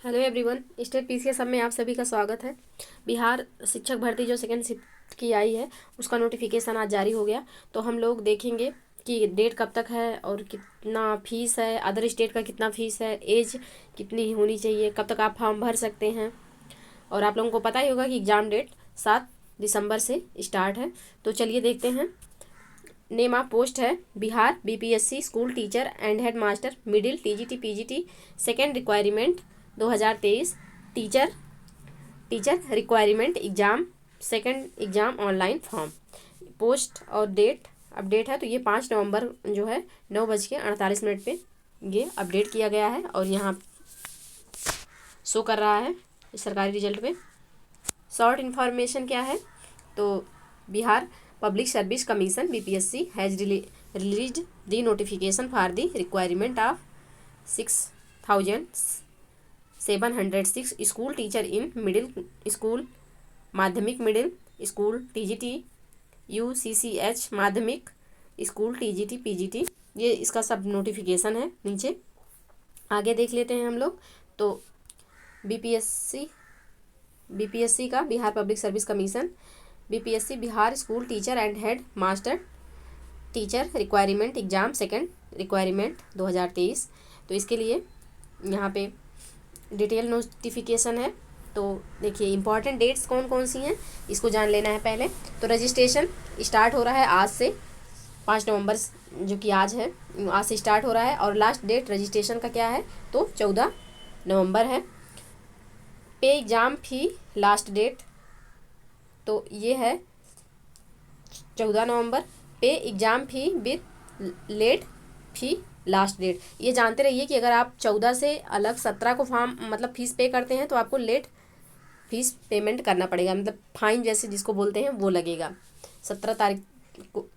Hello everyone, state PCS सब में आप सभी का स्वागत है। बिहार शिक्षक भर्ती जो सेकेंड शिफ्ट की आई है उसका नोटिफिकेशन आज जारी हो गया। तो हम लोग देखेंगे कि डेट कब तक है और कितना फीस है, अदर स्टेट का कितना फीस है, एज कितनी होनी चाहिए, कब तक आप फॉर्म भर सकते हैं। और आप लोगों को पता ही होगा कि एग्ज़ाम डेट 7 दिसंबर से स्टार्ट है। तो चलिए देखते हैं। नेम ऑफ पोस्ट है Bihar BPSC school teacher and head master middle TGT PGT. Second requirement 2023 teacher teacher requirement exam second exam online form. Post और डेट अपडेट है तो ये 5 नवंबर जो है 9:48 पे ये अपडेट किया गया है और यहाँ शो कर रहा है सरकारी रिजल्ट पे। शॉर्ट इन्फॉर्मेशन क्या है तो Bihar public service commission BPSC has released the notification for the requirement of 6,706 school teacher in middle school, माध्यमिक मिडिल स्कूल, टीजीटी, यूसीसीएच माध्यमिक स्कूल, टीजीटी पीजीटी। ये इसका सब नोटिफिकेशन है। नीचे आगे देख लेते हैं हम लोग। तो बीपीएससी का Bihar public service commission BPSC Bihar school teacher and head master teacher requirement exam second requirement 2023। तो इसके लिए यहाँ पे डिटेल नोटिफिकेशन है। तो देखिए इंपॉर्टेंट डेट्स कौन कौन सी हैं इसको जान लेना है पहले। तो रजिस्ट्रेशन स्टार्ट हो रहा है आज से 5 नवंबर, जो कि आज है, आज से स्टार्ट हो रहा है। और लास्ट डेट रजिस्ट्रेशन का क्या है तो 14 नवंबर है। पे एग्ज़ाम फी लास्ट डेट तो ये है 14 नवंबर। Pay exam fee with late fee last date. ये जानते रहिए कि अगर आप 14 से अलग 17 को फॉर्म मतलब फ़ीस पे करते हैं तो आपको लेट फीस पेमेंट करना पड़ेगा, मतलब फाइन जैसे जिसको बोलते हैं वो लगेगा। 17 तारीख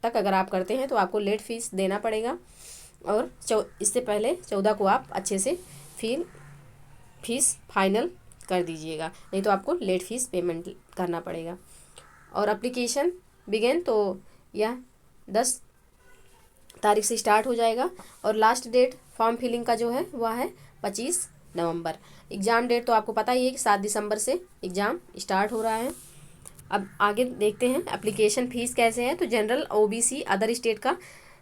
तक अगर आप करते हैं तो आपको लेट फीस देना पड़ेगा और इससे पहले 14 को आप अच्छे से फीस फाइनल कर दीजिएगा, नहीं तो आपको लेट फीस पेमेंट करना पड़ेगा। और एप्लीकेशन बिगेन तो यह 10 तारीख से स्टार्ट हो जाएगा और लास्ट डेट फॉर्म फिलिंग का जो है वह है 25 नवंबर। एग्ज़ाम डेट तो आपको पता ही है कि 7 दिसंबर से एग्ज़ाम स्टार्ट हो रहा है। अब आगे देखते हैं एप्लीकेशन फ़ीस कैसे है। तो जनरल ओबीसी अदर स्टेट का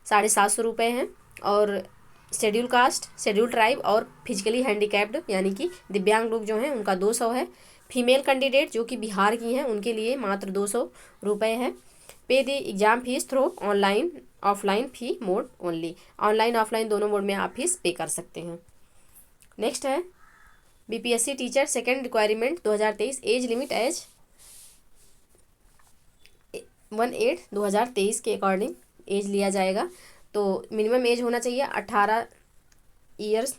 750 रुपये है और शेड्यूल कास्ट, शेड्यूल ट्राइब और फिजिकली हैंडीकैप्ड यानी कि दिव्यांग लोग जो हैं उनका 200 है। फीमेल कैंडिडेट जो कि बिहार की हैं उनके लिए मात्र 200 रुपये है। Pay the exam fees through online offline fee mode only. Online offline दोनों मोड में आप फीस पे कर सकते हैं। नेक्स्ट है BPSC teacher second requirement 2023 age limit as 1/8/2023 के अकॉर्डिंग एज लिया जाएगा। तो मिनिमम एज होना चाहिए 18 ईयर्स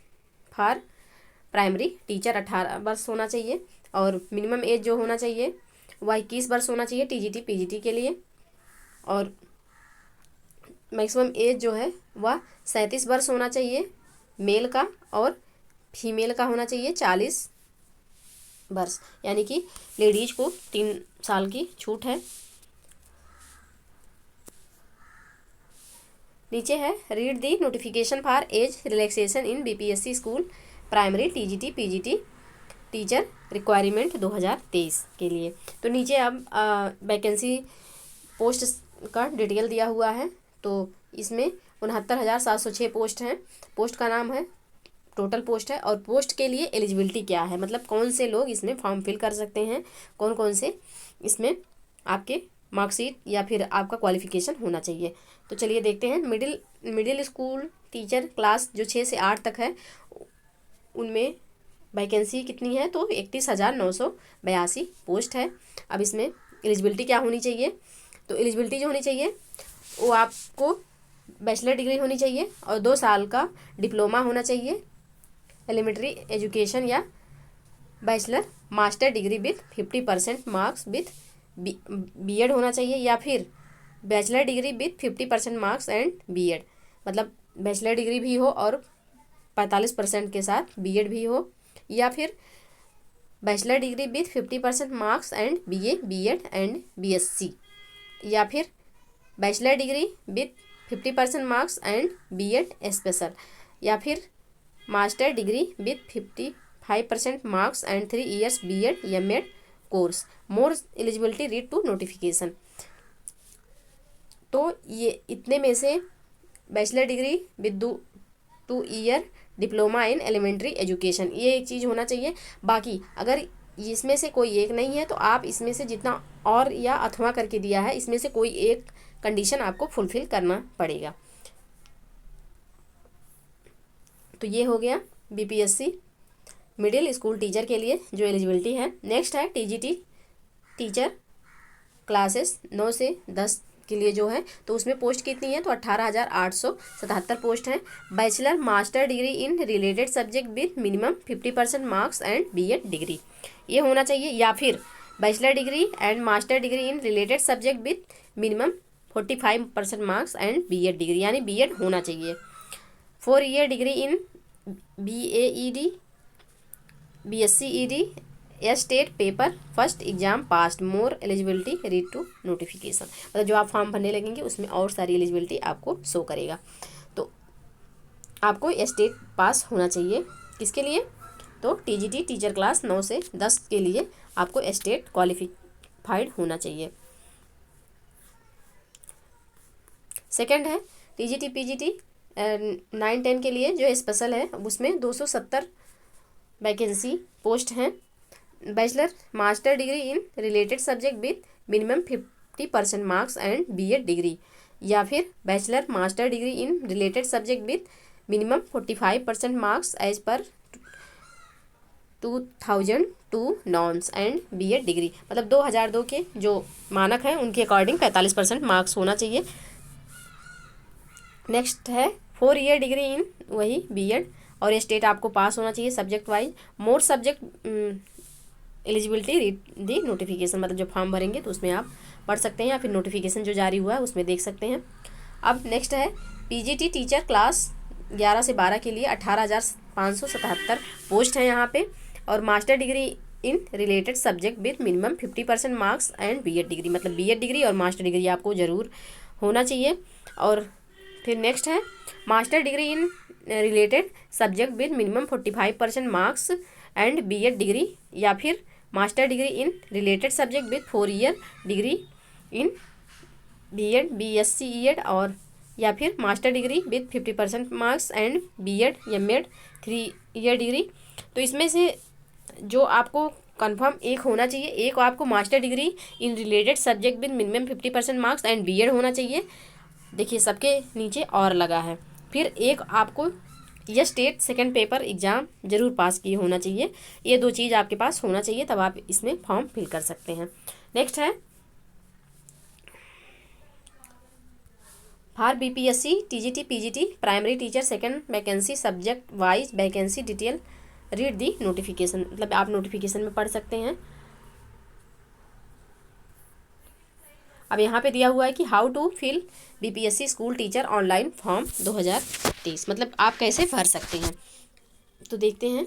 फॉर प्राइमरी टीचर, 18 वर्ष होना चाहिए। और मिनिमम एज जो होना चाहिए वह 21 वर्ष होना चाहिए टीजीटी पीजीटी के लिए। और मैक्सिमम एज जो है वह 37 वर्ष होना चाहिए मेल का और फीमेल का होना चाहिए 40 वर्ष, यानी कि लेडीज को 3 साल की छूट है। नीचे है read the notification for age relaxation in BPSC school primary TGT PGT teacher requirement 2023 के लिए। तो नीचे अब वैकेंसी पोस्ट का डिटेल दिया हुआ है। तो इसमें 69,706 पोस्ट हैं। पोस्ट का नाम है, टोटल पोस्ट है। और पोस्ट के लिए एलिजिबिलिटी क्या है, मतलब कौन से लोग इसमें फॉर्म फिल कर सकते हैं, कौन कौन से इसमें आपके मार्कशीट या फिर आपका क्वालिफिकेशन होना चाहिए। तो चलिए देखते हैं। मिडिल स्कूल टीचर क्लास जो 6 से 8 तक है उनमें वैकेंसी कितनी है तो 31,982 पोस्ट है। अब इसमें एलिजिबिलिटी क्या होनी चाहिए तो एलिजिबिलिटी जो होनी चाहिए वो आपको बैचलर डिग्री होनी चाहिए और 2 साल का डिप्लोमा होना चाहिए, एलिमेंट्री एजुकेशन या bachelor master degree with 50% marks with BEd होना चाहिए, या फिर bachelor degree with 50% marks and BEd, मतलब बैचलर डिग्री भी हो और 45% के साथ बीएड भी हो, या फिर bachelor degree with 50% marks and BA BEd and BSc, या फिर bachelor degree with 50% marks and BEd special, या फिर master degree with 45% marks and 3 years B.Ed M.Ed course, more eligibility read to notification. तो ये इतने में से bachelor degree with 2 year diploma in elementary education, ये एक चीज़ होना चाहिए। बाकी अगर इसमें से कोई एक नहीं है तो आप इसमें से जितना और या अथवा करके दिया है, इसमें से कोई एक कंडीशन आपको फुलफिल करना पड़ेगा। तो ये हो गया बीपीएससी मिडिल स्कूल टीचर के लिए जो एलिजिबिलिटी है। नेक्स्ट है टीजीटी टीचर क्लासेस 9 से 10 के लिए जो है, तो उसमें पोस्ट कितनी है, तो 18,877 पोस्ट हैं। Bachelor master degree in related subject with minimum 50% marks and BEd degree, ये होना चाहिए। या फिर bachelor degree and master degree in related subject with minimum 45% marks and BEd degree, यानी बीएड होना चाहिए। 4 year degree in BAED BSc ED state paper first exam passed, more eligibility read to notification, मतलब जो आप form भरने लगेंगे उसमें और सारी एलिजिबिलिटी आपको शो करेगा। तो आपको स्टेट पास होना चाहिए, किसके लिए, तो टीजीटी टीचर क्लास 9 से 10 के लिए आपको स्टेट क्वालिफाइड होना चाहिए। सेकंड है टीजीटी पीजीटी 9-10 के लिए जो स्पेशल है, उसमें 270 वैकेंसी पोस्ट हैं। Bachelor master degree in related subject with minimum 50% marks and BEd degree, या फिर bachelor master degree in related subject with minimum 45% marks as per 2002 norms and BEd degree, मतलब 2002 के जो मानक हैं उनके अकॉर्डिंग 45% मार्क्स होना चाहिए। नेक्स्ट है 4 year डिग्री इन वही बीएड, और स्टेट आपको पास होना चाहिए subject wise. More subject eligibility read the notification, मतलब जब फॉर्म भरेंगे तो उसमें आप पढ़ सकते हैं या फिर नोटिफिकेशन जो जारी हुआ है उसमें देख सकते हैं। अब नेक्स्ट है पीजीटी टीचर क्लास 11 से 12 के लिए 18,577 पोस्ट हैं यहाँ पे, और master degree in related subject with minimum 50% marks and BEd degree, मतलब बीएड डिग्री और मास्टर डिग्री आपको ज़रूर होना चाहिए। और फिर नेक्स्ट है master degree in related subject with minimum 45% marks and BEd degree, या फिर master degree in related subject with 4 year degree in BEd BSc EEd, और या फिर master degree with 50% marks and BEd MEd 3 year degree. तो इसमें से जो आपको कंफर्म एक होना चाहिए, एक आपको master degree in related subject with minimum 50% marks and BEd होना चाहिए, देखिए सबके नीचे और लगा है। फिर एक आपको यह स्टेट सेकंड पेपर एग्ज़ाम ज़रूर पास किए होना चाहिए, ये 2 चीज़ आपके पास होना चाहिए, तब आप इसमें फॉर्म फिल कर सकते हैं। नेक्स्ट है for BPSC TGT PGT primary teacher second vacancy subject wise vacancy detail read the notification, मतलब आप नोटिफिकेशन में पढ़ सकते हैं। अब यहाँ पे दिया हुआ है कि how to fill BPSC school teacher online form 2023, मतलब आप कैसे भर सकते हैं। तो देखते हैं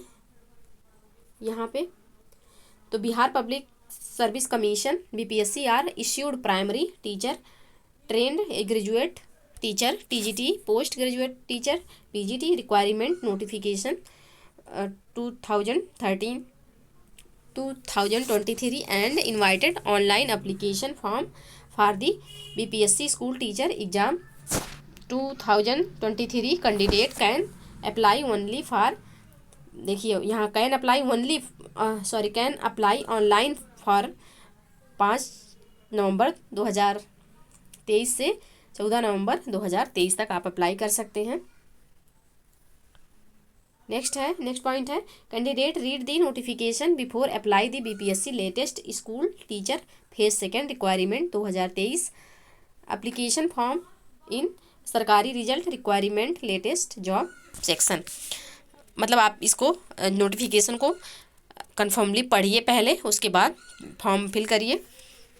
यहाँ पे, तो Bihar public service commission BPSC are issued primary teacher trained graduate teacher TGT post graduate teacher PGT requirement notification 2023 and invited online application form for the BPSC school teacher exam 2023 candidate can apply only for, देखिए यहाँ can apply online for 5 नवंबर 2023 से 14 नवंबर 2023 तक आप apply कर सकते हैं। Next point है candidate read the notification before apply the BPSC latest school teacher phase second requirement 2023 application form in सरकारी result requirement latest job section, मतलब आप इसको नोटिफिकेशन को कन्फर्मली पढ़िए पहले, उसके बाद फॉर्म फिल करिए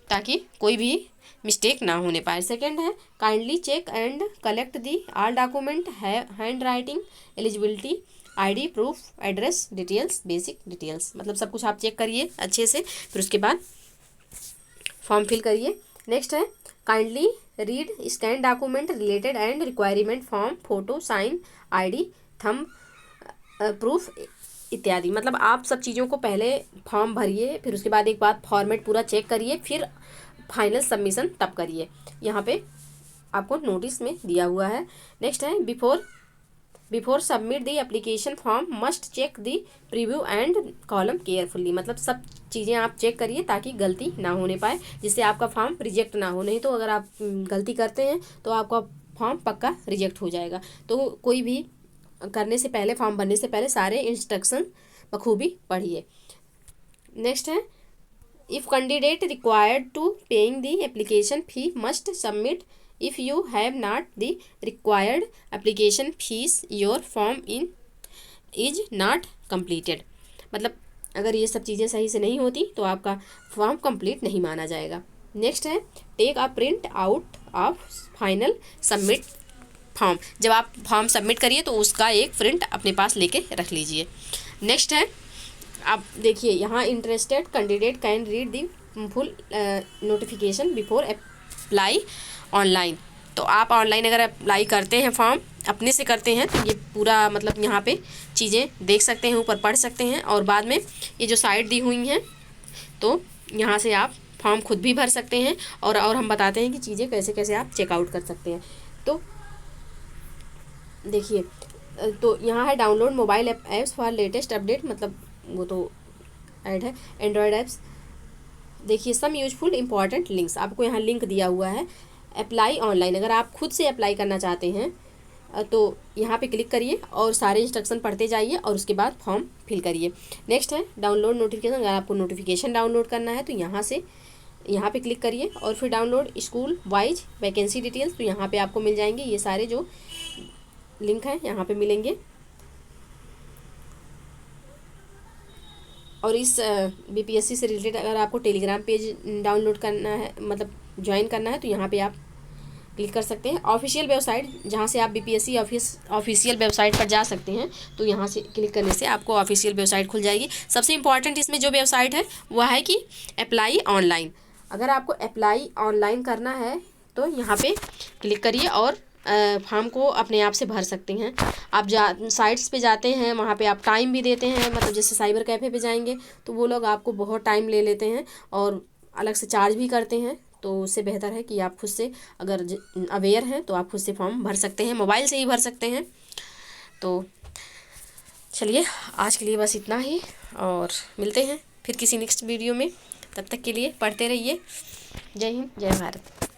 ताकि कोई भी मिस्टेक ना होने पाए। सेकेंड है kindly check and collect the all document hand writing eligibility ID proof address details basic details, मतलब सब कुछ आप चेक करिए अच्छे से, फिर उसके बाद फॉर्म फिल करिए। नेक्स्ट है kindly read scan document related and requirement form photo sign ID thumb proof इत्यादि। मतलब आप सब चीज़ों को पहले फॉर्म भरिए, फिर उसके बाद एक बार फॉर्मेट पूरा चेक करिए, फिर फाइनल सबमिशन तब करिए। यहाँ पे आपको नोटिस में दिया हुआ है। नेक्स्ट है before submit the application form must check the preview and column carefully. मतलब सब चीज़ें आप चेक करिए ताकि गलती ना होने पाए, जिससे आपका फॉर्म रिजेक्ट ना हो। नहीं तो अगर आप गलती करते हैं तो आपका फॉर्म पक्का रिजेक्ट हो जाएगा। तो कोई भी करने से पहले, फॉर्म भरने से पहले सारे इंस्ट्रक्शन बखूबी पढ़िए। नेक्स्ट है if candidate required to paying the application fee must submit if you have not the required application fees your form is not completed। मतलब अगर ये सब चीज़ें सही से नहीं होती तो आपका फॉर्म कंप्लीट नहीं माना जाएगा। नेक्स्ट है take a print out of final submit form. जब आप फॉर्म सबमिट करिए तो उसका एक प्रिंट अपने पास लेके रख लीजिए। नेक्स्ट है आप देखिए यहाँ interested candidate can read the full notification before apply online. तो आप ऑनलाइन अगर अप्लाई करते हैं, फॉर्म अपने से करते हैं, तो ये पूरा मतलब यहाँ पे चीज़ें देख सकते हैं, ऊपर पढ़ सकते हैं। और बाद में ये जो साइट दी हुई हैं तो यहाँ से आप फॉर्म खुद भी भर सकते हैं, और हम बताते हैं कि चीज़ें कैसे कैसे आप चेकआउट कर सकते हैं। तो देखिए, तो यहाँ है download mobile apps for latest update, मतलब वो तो ऐड है एंड्रॉयड ऐप्स। देखिए सम यूजफुल इंपॉर्टेंट लिंक्स, आपको यहाँ लिंक दिया हुआ है। अप्लाई ऑनलाइन, अगर आप खुद से अप्लाई करना चाहते हैं तो यहाँ पे क्लिक करिए और सारे इंस्ट्रक्शन पढ़ते जाइए और उसके बाद फॉर्म फिल करिए। नेक्स्ट है डाउनलोड नोटिफिकेशन, अगर आपको नोटिफिकेशन डाउनलोड करना है तो यहाँ पे क्लिक करिए और फिर download school wise vacancy details, तो यहाँ पे आपको मिल जाएंगे ये सारे जो लिंक हैं, यहाँ पे मिलेंगे। और इस बीपीएससी से रिलेटेड अगर आपको टेलीग्राम पेज डाउनलोड करना है, मतलब ज्वाइन करना है, तो यहाँ पे आप क्लिक कर सकते हैं। ऑफिशियल वेबसाइट, जहाँ से आप बीपीएससी ऑफिशियल वेबसाइट पर जा सकते हैं, तो यहाँ से क्लिक करने से आपको ऑफिशियल वेबसाइट खुल जाएगी। सबसे इम्पॉर्टेंट इसमें जो वेबसाइट है वह है कि अप्लाई ऑनलाइन। अगर आपको अप्लाई ऑनलाइन करना है तो यहाँ पे क्लिक करिए और फॉर्म को अपने आप से भर सकते हैं। आप साइट्स पे जाते हैं, वहाँ पे आप टाइम भी देते हैं, मतलब जैसे साइबर कैफ़े पे जाएंगे तो वो लोग आपको बहुत टाइम ले लेते हैं और अलग से चार्ज भी करते हैं। तो उससे बेहतर है कि आप खुद से अगर अवेयर हैं तो आप खुद से फॉर्म भर सकते हैं, मोबाइल से ही भर सकते हैं। तो चलिए आज के लिए बस इतना ही, और मिलते हैं फिर किसी नेक्स्ट वीडियो में। तब तक के लिए पढ़ते रहिए। जय हिंद, जय भारत।